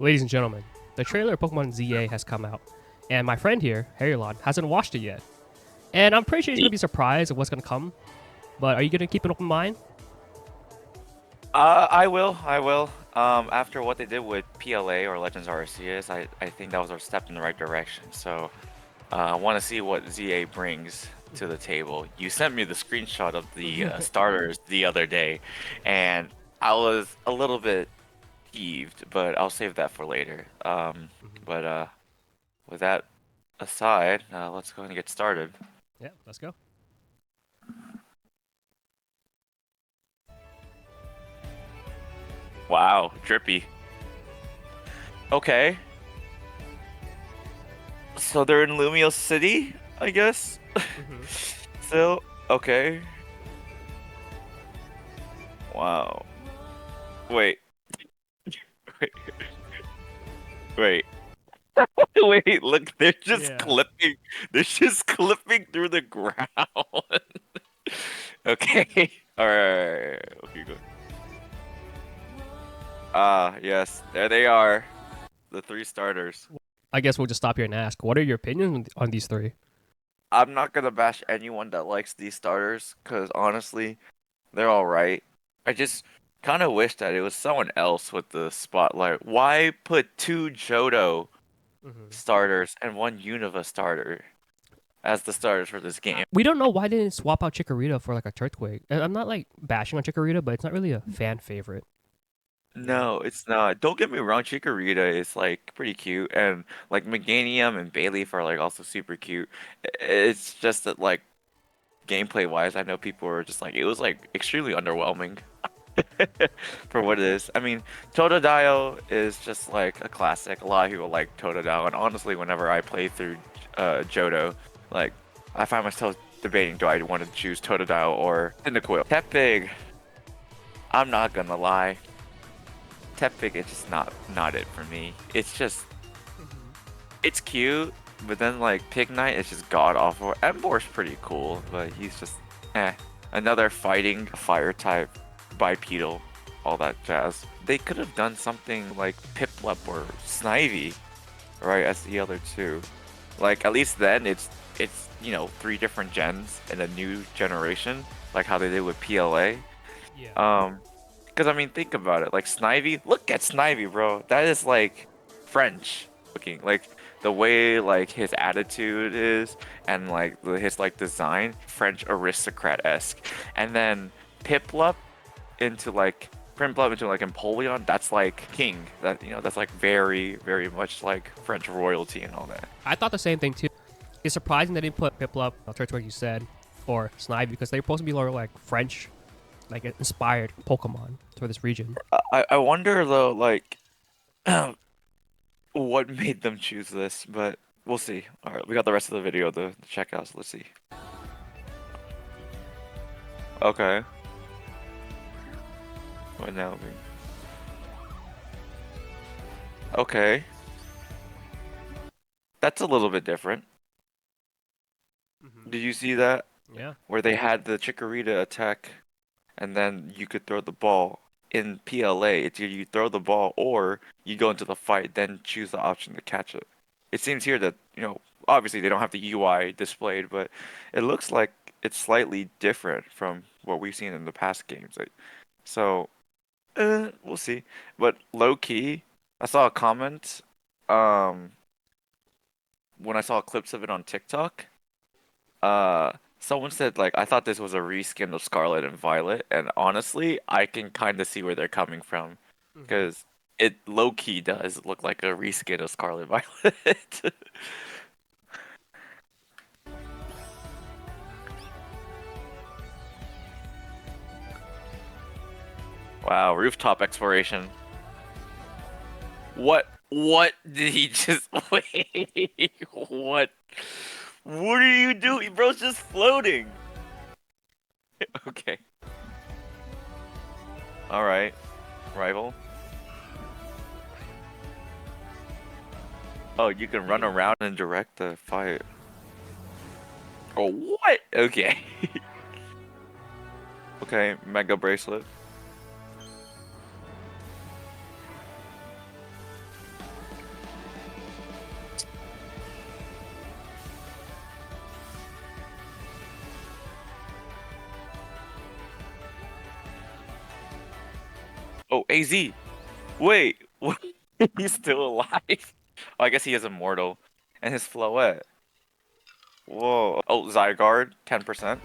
Ladies and gentlemen, the trailer of Pokemon ZA has come out, and my friend here, HairyLawn, hasn't watched it yet. And I'm pretty sure he's gonna be surprised at what's gonna come. But are you gonna keep an open mind? I will. I will. After what they did with PLA or Legends Arceus, I think that was a step in the right direction. So, I want to see what ZA brings to the table. You sent me the screenshot of the starters the other day, and I was a little bit peeved, but I'll save that for later. But with that aside, let's go ahead and get started. Yeah, let's go. Wow, drippy. Okay. So they're in Lumio City, I guess. Still, okay. Wow. Wait, wait, wait. Wait, look, they're just Yeah. clipping. They're just clipping through the ground. Okay. All right. Okay, good. Ah, yes. There they are. The three starters. I guess we'll just stop here and ask, what are your opinions on these three? I'm not gonna bash anyone that likes these starters, because honestly, they're all right. I just kind of wish that it was someone else with the spotlight. Why put two Johto starters and one Unova starter as the starters for this game? We don't know why they didn't swap out Chikorita for like a Turtwig. And I'm not like bashing on Chikorita, but it's not really a fan favorite. You know? No, it's not. Don't get me wrong, Chikorita is like pretty cute, and like Meganium and Bayleaf are like also super cute. It's just that like gameplay wise, I know people were just like it was like extremely underwhelming for what it is. I mean, Totodile is just like a classic. A lot of people like Totodile, and honestly, whenever I play through Johto, like I find myself debating, do I want to choose Totodile or Cyndaquil? Tepig, I'm not gonna lie. Tepig is just not it for me. It's just it's cute, but then like Pignite is just god awful. Embor's pretty cool, but he's just eh. Another fighting fire type, bipedal, all that jazz. They could have done something like Piplup or Snivy, right, as the other two. Like at least then it's you know three different gens in a new generation, like how they did with PLA. Yeah. Because I mean, think about it. Like Snivy, look at Snivy, bro. That is like French looking. Like the way like his attitude is, and like his like design, French aristocrat-esque. And then Piplup into like Prinplup into like Empoleon. That's like king. That you know, that's like very much like French royalty and all that. I thought the same thing too. It's surprising they didn't put Piplup, Turtwig you said, or Snivy because they're supposed to be more like French, like inspired Pokemon for this region. I wonder though, like what made them choose this, but we'll see. All right, we got the rest of the video to check out, so let's see. Okay. What now? Okay. That's a little bit different. Did you see that? Yeah. Where they had the Chikorita attack and then you could throw the ball. In PLA, it's either you throw the ball or you go into the fight, then choose the option to catch it. It seems here that, you know, obviously they don't have the UI displayed, but it looks like it's slightly different from what we've seen in the past games. Like, so, we'll see. But low key, I saw a comment, um, when I saw clips of it on TikTok. Someone said like I thought this was a reskin of Scarlet and Violet, and honestly, I can kind of see where they're coming from, because it low key does look like a reskin of Scarlet Violet. Wow, rooftop exploration. What did he just wait? What? What are you doing? Bro's just floating. Okay. All right. Rival. Oh, you can run around and direct the fight. Oh, what? Okay. Okay, Mega Bracelet. Oh, AZ. Wait, what? He's still alive. Oh, I guess he is immortal. And his Floette. Whoa. Oh, Zygarde, 10%.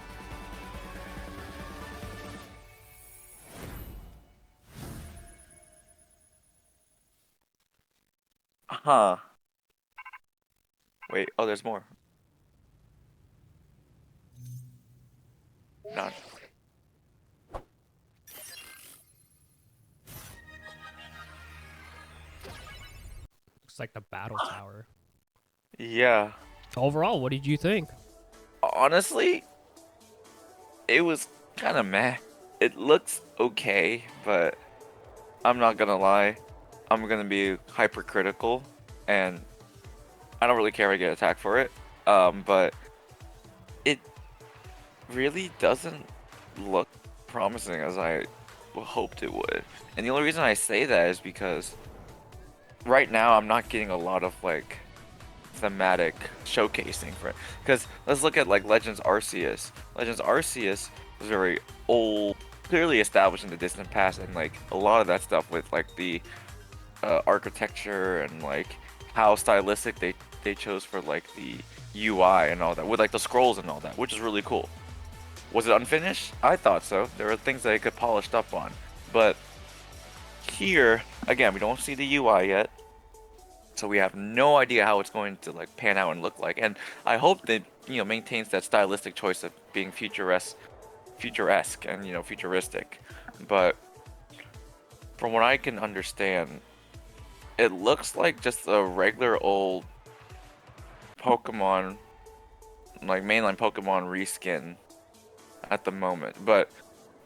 Huh. Wait, oh, there's more. None. Looks like the battle tower. Yeah. Overall, what did you think? Honestly, it was kind of meh. It looks okay, but I'm not gonna lie. I'm gonna be hypercritical, and I don't really care if I get attacked for it. But it really doesn't look promising as I hoped it would. And the only reason I say that is because right now I'm not getting a lot of like thematic showcasing for it. Because let's look at like Legends Arceus. Legends Arceus was very old, clearly established in the distant past, and like a lot of that stuff with like the architecture and like how stylistic they chose for like the UI and all that, with like the scrolls and all that, which is really cool. Was it unfinished? I thought so. There were things that I could polish up on, but here again, we don't see the UI yet. So we have no idea how it's going to like pan out and look like. And I hope that maintains that stylistic choice of being futuresque and futuristic. But from what I can understand, it looks like just a regular old Pokemon, like mainline Pokemon reskin at the moment. But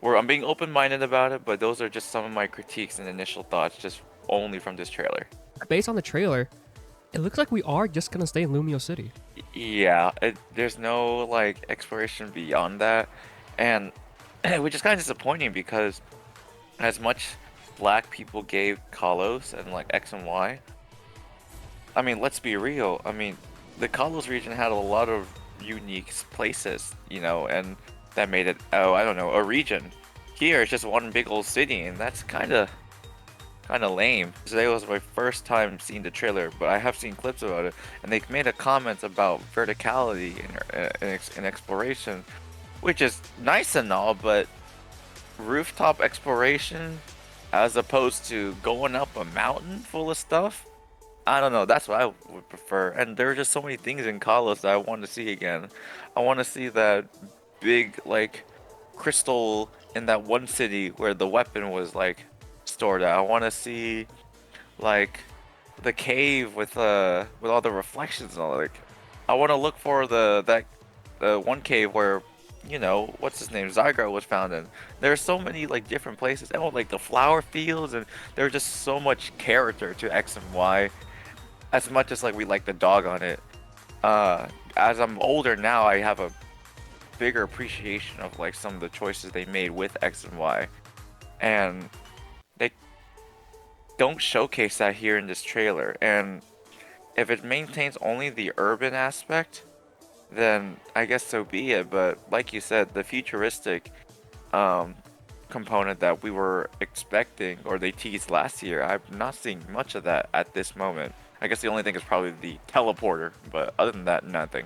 I'm being open-minded about it, but those are just some of my critiques and initial thoughts just only from this trailer. Based on the trailer, it looks like we are just gonna stay in Lumio City. Yeah, there's no like exploration beyond that, and which is kind of disappointing because as much flack people gave Kalos and like X and Y, I mean, let's be real. I mean, the Kalos region had a lot of unique places, and that made it, oh, I don't know, a region. Here it's just one big old city, and that's kind of lame. Today was my first time seeing the trailer, but I have seen clips about it, and they made a comment about verticality in exploration, which is nice and all, but rooftop exploration as opposed to going up a mountain full of stuff, I don't know. That's what I would prefer. And there are just so many things in Kalos that I want to see again. I want to see that big like crystal in that one city where the weapon was like stored at. I want to see like the cave with all the reflections and all. Like I want to look for the one cave where what's his name, Zygarde was found in. There's so many like different places and like the flower fields, and there's just so much character to X and Y. As much as like we like the dog on it, as I'm older now, I have a bigger appreciation of like some of the choices they made with X and Y, and they don't showcase that here in this trailer. And if it maintains only the urban aspect, then I guess so be it. But like you said, the futuristic component that we were expecting or they teased last year, I'm not seeing much of that at this moment. I guess the only thing is probably the teleporter, but other than that, nothing.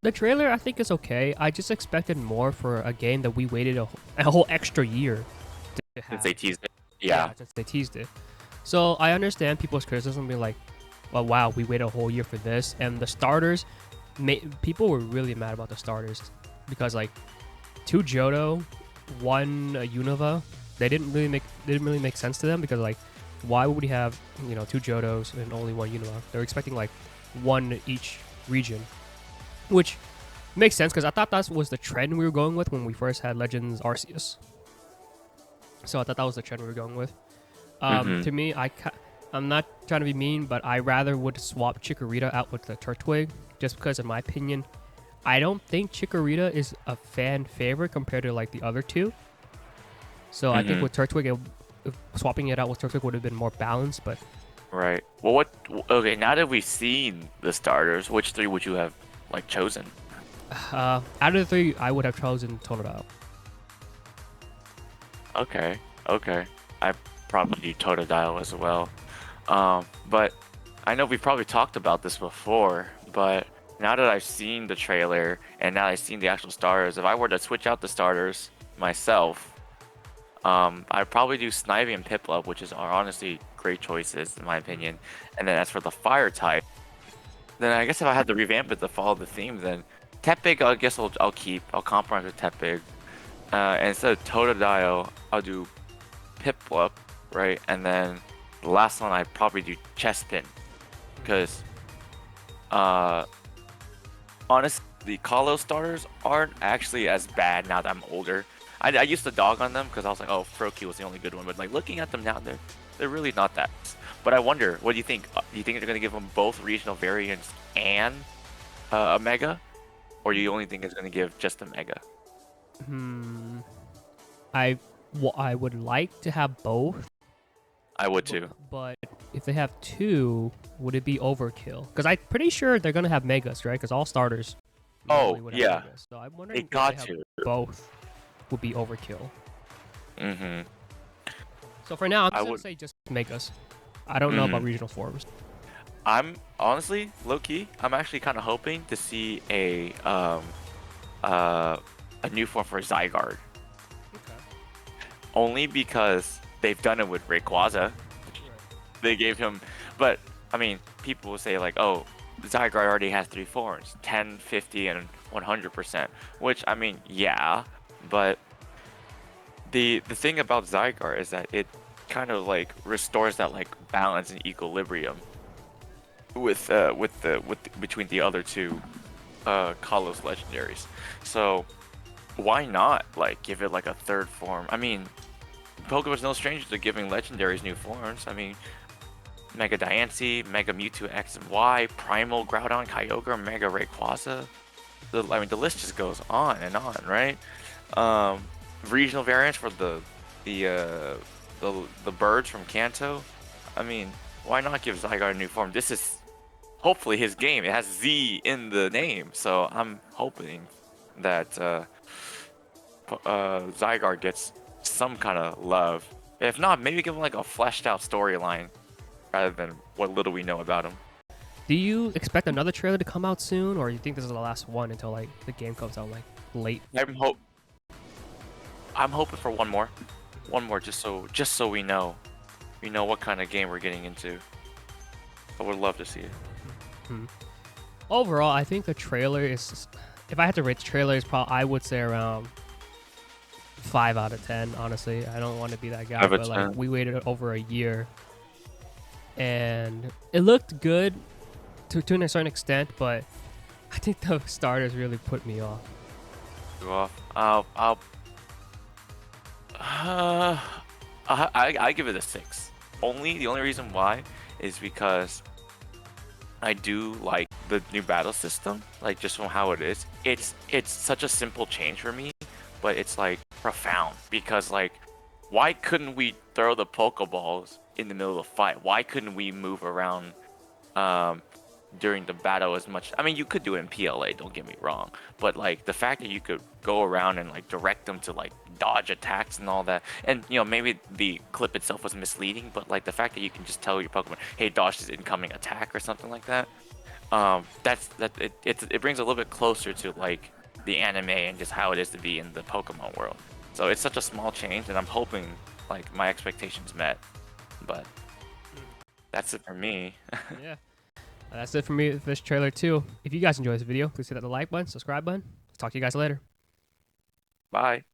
The trailer, I think, is okay. I just expected more for a game that we waited a whole extra year to Since have. they teased it. Yeah. Since they teased it. So I understand people's criticism being like, well, wow, we waited a whole year for this. And the starters, people were really mad about the starters because like 2 Johto, 1 Unova, they didn't really make sense to them because like why would we have 2 Johtos and only 1 Unova? They're expecting like 1 each region, which makes sense because I thought that was the trend we were going with when we first had Legends Arceus. So I thought that was the trend we were going with. To me, I'm not trying to be mean, but I rather would swap Chikorita out with the Turtwig, just because, in my opinion, I don't think Chikorita is a fan favorite compared to like the other 2. So I think with Turtwig, swapping it out with Turtwig would have been more balanced. But Right. Well, okay, now that we've seen the starters, which 3 would you have like chosen? out of the 3, I would have chosen Tonodile. Okay. Okay. I probably do Totodile as well. But I know we've probably talked about this before, but now that I've seen the trailer and now I've seen the actual starters, if I were to switch out the starters myself, I'd probably do Snivy and Piplup, which are honestly great choices in my opinion. And then as for the fire type, then I guess if I had to revamp it to follow the theme, then Tepig, I guess I'll keep. I'll compromise with Tepig. And instead of Totodile, I'll do Piplup, right? And then the last one I'd probably do Chespin, because honestly, the Kalos starters aren't actually as bad now that I'm older. I used to dog on them because I was like, oh, Froakie was the only good one, but like looking at them now, they're really not that. But I wonder, what do you think? Do you think they're gonna give them both regional variants and a Mega, or do you only think it's gonna give just a Mega? Hmm. I would like to have both, I would too. but if they have two, would it be overkill? Because I'm pretty sure they're gonna have megas, right? Because all starters normally would have Yeah, megas. So I'm wondering it if they got have to. both would be overkill. Mm-hmm. So for now, I'm I just gonna would. say just megas. I don't know about regional forms. I'm honestly low key. I'm actually kind of hoping to see uh a new form for Zygarde, Okay. only because they've done it with Rayquaza. They gave him, but I mean, people will say like, oh, Zygarde already has three forms, 10, 50, and 100%. Which I mean, yeah, but the thing about Zygarde is that it kind of like restores that like balance and equilibrium with between the other two Kalos legendaries. So why not like give it like a third form? I mean, Pokemon's no stranger to giving legendaries new forms. I mean, Mega Diancie, Mega Mewtwo X and Y, Primal Groudon, Kyogre, Mega Rayquaza. I mean, the list just goes on, right? Um, Regional variants for the uh, the birds from Kanto. I mean, why not give Zygarde a new form? This is hopefully his game. It has Z in the name, so I'm hoping that Zygarde gets some kind of love. If not, maybe give him like a fleshed out storyline rather than what little we know about him. Do you expect another trailer to come out soon, or you think this is the last one until like the game comes out like late? I'm hope I'm hoping for one more, just so we know what kind of game we're getting into. I would love to see it. Hmm. Overall, I think the trailer is. If I had to rate the trailer, is probably I would say around 5 out of 10. Honestly, I don't want to be that guy, 5 out but of like 10. we waited over a year, and it looked good to a certain extent, but I think the starters really put me off. Go off. Uh, I give it a 6. The only reason why is because I do like the new battle system, like just from how it is. It's such a simple change for me, but it's like profound because like why couldn't we throw the Pokeballs in the middle of the fight? Why couldn't we move around um during the battle as much? I mean, you could do it in PLA, don't get me wrong, but like the fact that you could go around and like direct them to like dodge attacks and all that, and you know maybe the clip itself was misleading, but like the fact that you can just tell your Pokemon, hey, dodge this incoming attack or something like that, it brings a little bit closer to like the anime and just how it is to be in the Pokemon world. So it's such a small change, and I'm hoping like my expectations met, but that's it for me. Yeah, that's it for me with this trailer too. If you guys enjoyed this video, please hit that like button, subscribe button. Talk to you guys later. Bye.